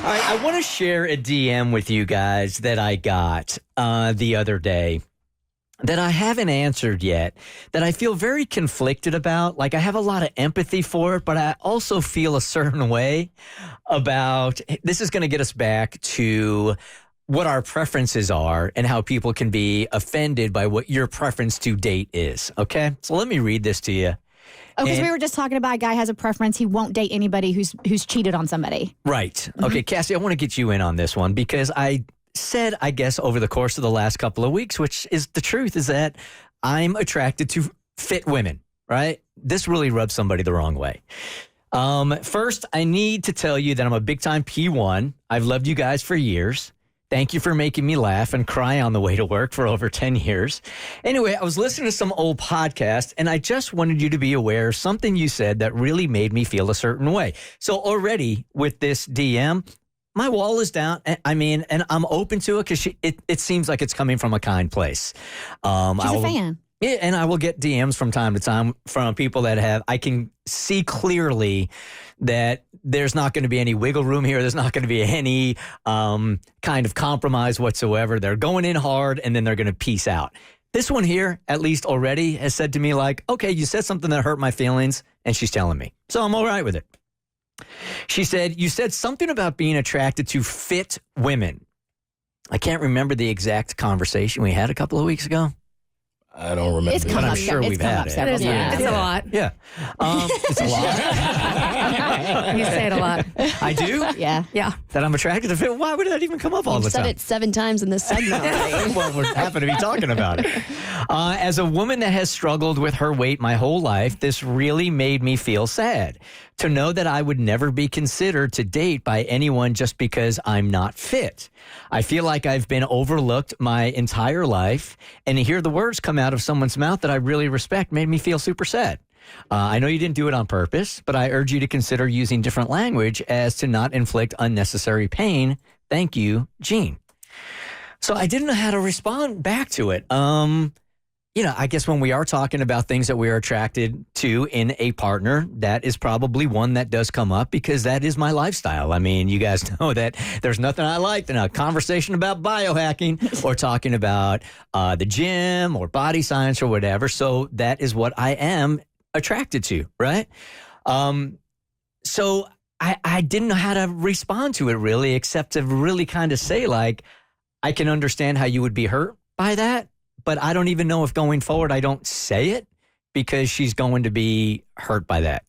All right, I want to share a DM with you guys that I got the other day that I haven't answered yet, that I feel very conflicted about. Like, I have a lot of empathy for it, but I also feel a certain way about, this is going to get us back to what our preferences are and how people can be offended by what your preference to date is. Okay? So let me read this to you. Oh, because we were just talking about a guy has a preference. He won't date anybody who's cheated on somebody. Right. Mm-hmm. Okay, Cassie, I want to get you in on this one because I said, I guess, over the course of the last couple of weeks, which is the truth, is that I'm attracted to fit women, right? This really rubs somebody the wrong way. First, I need to tell you that I'm a big-time P1. I've loved you guys for years. Thank you for making me laugh and cry on the way to work for over 10 years. Anyway, I was listening to some old podcast, and I just wanted you to be aware of something you said that really made me feel a certain way. So already with this DM, my wall is down. And I'm open to it because it seems like it's coming from a kind place. She's a fan. Yeah, and I will get DMs from time to time from people that I can see clearly that there's not going to be any wiggle room here. There's not going to be any kind of compromise whatsoever. They're going in hard and then they're going to peace out. This one here, at least already, has said to me like, okay, you said something that hurt my feelings, and she's telling me. So I'm all right with it. She said, you said something about being attracted to fit women. I can't remember the exact conversation we had a couple of weeks ago. I don't remember. It's come but up, I'm sure we've had it. Yeah. It's a lot. Yeah. It's a lot. You say it a lot. I do? Yeah. Yeah. That I'm attracted to fit. Why would that even come up all You've the said time? it 7 times in this segment already. Well, we happen to be talking about it. As a woman that has struggled with her weight my whole life, this really made me feel sad. To know that I would never be considered to date by anyone just because I'm not fit. I feel like I've been overlooked my entire life, and to hear the words come out of someone's mouth that I really respect made me feel super sad. I know you didn't do it on purpose, but I urge you to consider using different language as to not inflict unnecessary pain. Thank you, So I didn't know how to respond back to it. I guess when we are talking about things that we are attracted to in a partner, that is probably one that does come up because that is my lifestyle. I mean, you guys know that there's nothing I like than a conversation about biohacking or talking about the gym or body science or whatever. So that is what I am attracted to, right? So I didn't know how to respond to it really, except to really kind of say like, I can understand how you would be hurt by that. But I don't even know if going forward I don't say it because she's going to be hurt by that.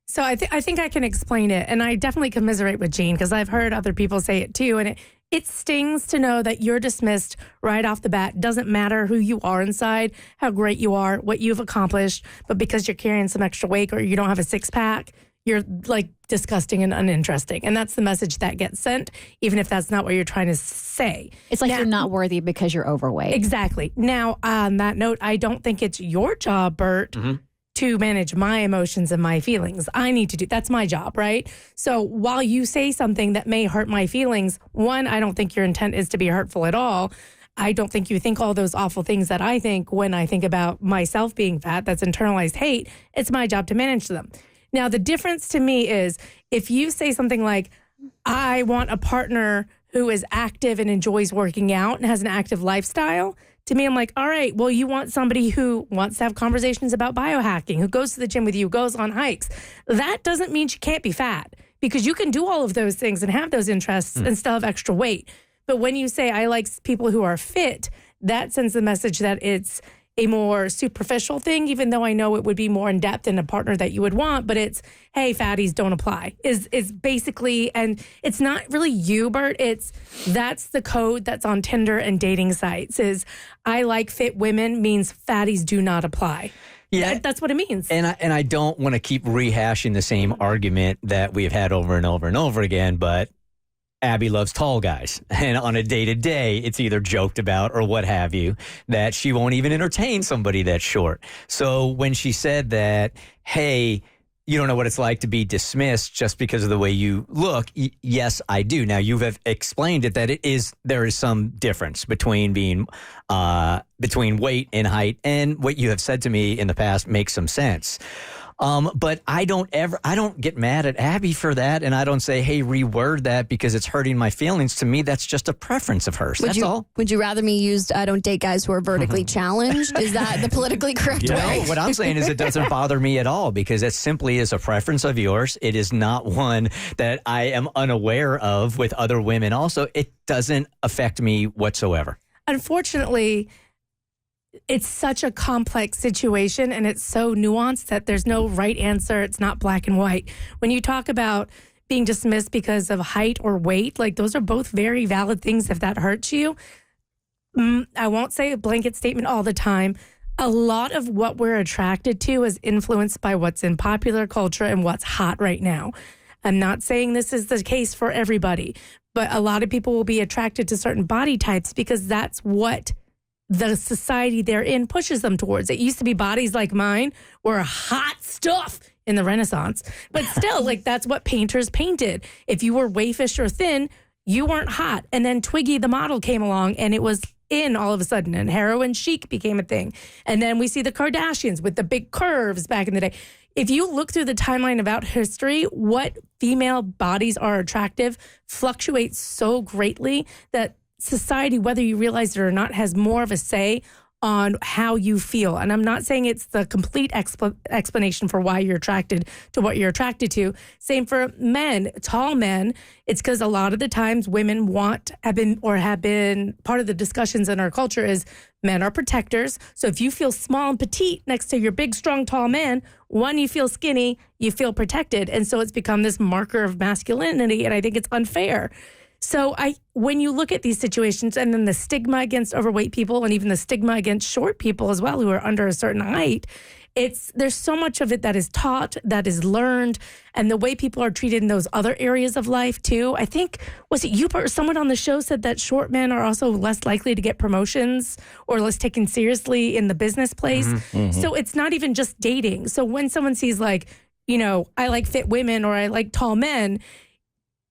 So I think I can explain it. And I definitely commiserate with Jean because I've heard other people say it too. And it stings to know that you're dismissed right off the bat. Doesn't matter who you are inside, how great you are, what you've accomplished. But because you're carrying some extra weight or you don't have a 6-pack, you're like disgusting and uninteresting. And that's the message that gets sent, even if that's not what you're trying to say. It's like you're not worthy because you're overweight. Exactly. Now, on that note, I don't think it's your job, Bert, to manage my emotions and my feelings. I need to that's my job, right? So while you say something that may hurt my feelings, one, I don't think your intent is to be hurtful at all. I don't think you think all those awful things that I think when I think about myself being fat. That's internalized hate. It's my job to manage them. Now, the difference to me is if you say something like, I want a partner who is active and enjoys working out and has an active lifestyle, to me, I'm like, all right, well, you want somebody who wants to have conversations about biohacking, who goes to the gym with you, goes on hikes. That doesn't mean she can't be fat because you can do all of those things and have those interests and still have extra weight. But when you say, I like people who are fit, that sends the message that it's a more superficial thing, even though I know it would be more in depth in a partner that you would want, but it's, hey, fatties don't apply is basically, and it's not really you, Bert. That's the code that's on Tinder and dating sites is I like fit women means fatties do not apply. Yeah, that's what it means. And I don't want to keep rehashing the same argument that we've had over and over and over again, but Abby loves tall guys. And on a day-to-day, it's either joked about or what have you, that she won't even entertain somebody that's short. So when she said that, hey, you don't know what it's like to be dismissed just because of the way you look, yes, I do. Now, you have explained it that there is some difference between being between weight and height, and what you have said to me in the past makes some sense. But I don't get mad at Abby for that. And I don't say, hey, reword that because it's hurting my feelings. To me, that's just a preference of hers. That's all. Would you rather me use I don't date guys who are vertically challenged? Is that the politically correct way? No, what I'm saying is it doesn't bother me at all because it simply is a preference of yours. It is not one that I am unaware of with other women. Also, it doesn't affect me whatsoever. Unfortunately, it's such a complex situation and it's so nuanced that there's no right answer. It's not black and white. When you talk about being dismissed because of height or weight, like those are both very valid things if that hurts you. I won't say a blanket statement all the time. A lot of what we're attracted to is influenced by what's in popular culture and what's hot right now. I'm not saying this is the case for everybody, but a lot of people will be attracted to certain body types because that's what the society they're in pushes them towards. It used to be bodies like mine were hot stuff in the Renaissance, but still, like that's what painters painted. If you were waifish or thin, you weren't hot. And then Twiggy the model came along and it was in all of a sudden, and heroin chic became a thing. And then we see the Kardashians with the big curves back in the day. If you look through the timeline about history, what female bodies are attractive fluctuates so greatly that society, whether you realize it or not, has more of a say on how you feel. And I'm not saying it's the complete explanation for why you're attracted to what you're attracted to. Same for men, tall men. It's because a lot of the times women have been part of the discussions in our culture is men are protectors. So if you feel small and petite next to your big, strong, tall man, one, you feel skinny, you feel protected. And so it's become this marker of masculinity. And I think it's unfair. So when you look at these situations and then the stigma against overweight people and even the stigma against short people as well who are under a certain height, there's so much of it that is taught, that is learned, and the way people are treated in those other areas of life too. I think, was it you or someone on the show said that short men are also less likely to get promotions or less taken seriously in the business place. So it's not even just dating. So when someone sees like, I like fit women or I like tall men,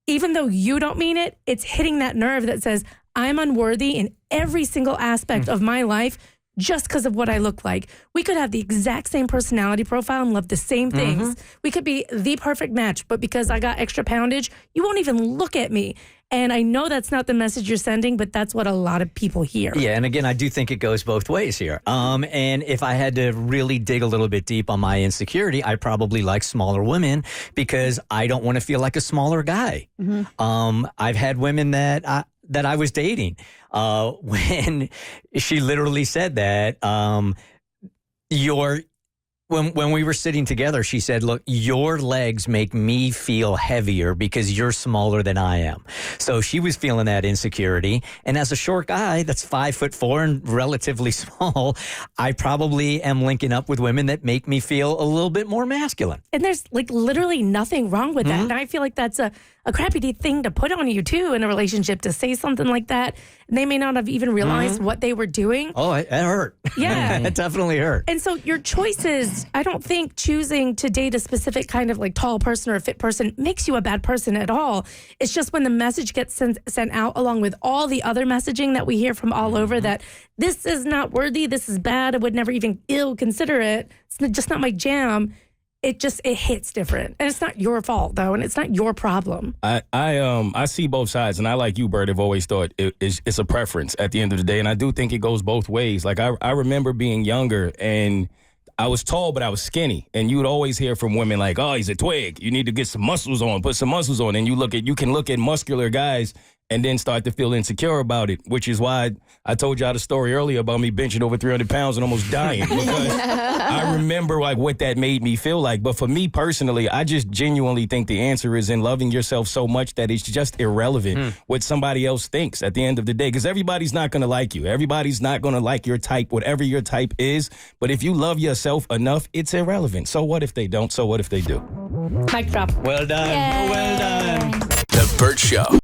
even though you don't mean it, it's hitting that nerve that says, I'm unworthy in every single aspect of my life just because of what I look like. We could have the exact same personality profile and love the same things. We could be the perfect match, but because I got extra poundage, you won't even look at me. And I know that's not the message you're sending, but that's what a lot of people hear. Yeah, and again, I do think it goes both ways here. And if I had to really dig a little bit deep on my insecurity, I probably like smaller women because I don't want to feel like a smaller guy. I've had women that I was dating when she literally said that when we were sitting together, she said, look, your legs make me feel heavier because you're smaller than I am. So she was feeling that insecurity. And as a short guy that's 5'4" and relatively small, I probably am linking up with women that make me feel a little bit more masculine. And there's like literally nothing wrong with that. And I feel like that's a crappy thing to put on you too in a relationship, to say something like that. And they may not have even realized what they were doing. Oh, it hurt. Yeah. It definitely hurt. And so your choices, I don't think choosing to date a specific kind of like tall person or a fit person makes you a bad person at all. It's just when the message gets sent out along with all the other messaging that we hear from all over that this is not worthy, this is bad, I would never even consider it. It's just not my jam. It hits different. And it's not your fault, though, and it's not your problem. I see both sides, and I, like you, Bert, have always thought it's a preference at the end of the day, and I do think it goes both ways. Like, I remember being younger, and I was tall, but I was skinny, and you would always hear from women like, oh, he's a twig. You need to get some muscles on, put some muscles on, and you can look at muscular guys and then start to feel insecure about it, which is why I told y'all the story earlier about me benching over 300 pounds and almost dying. Because I remember like what that made me feel like. But for me personally, I just genuinely think the answer is in loving yourself so much that it's just irrelevant what somebody else thinks at the end of the day. Because everybody's not going to like you. Everybody's not going to like your type, whatever your type is. But if you love yourself enough, it's irrelevant. So what if they don't? So what if they do? Mic drop. Well done. Yay. Well done. The Bert Show.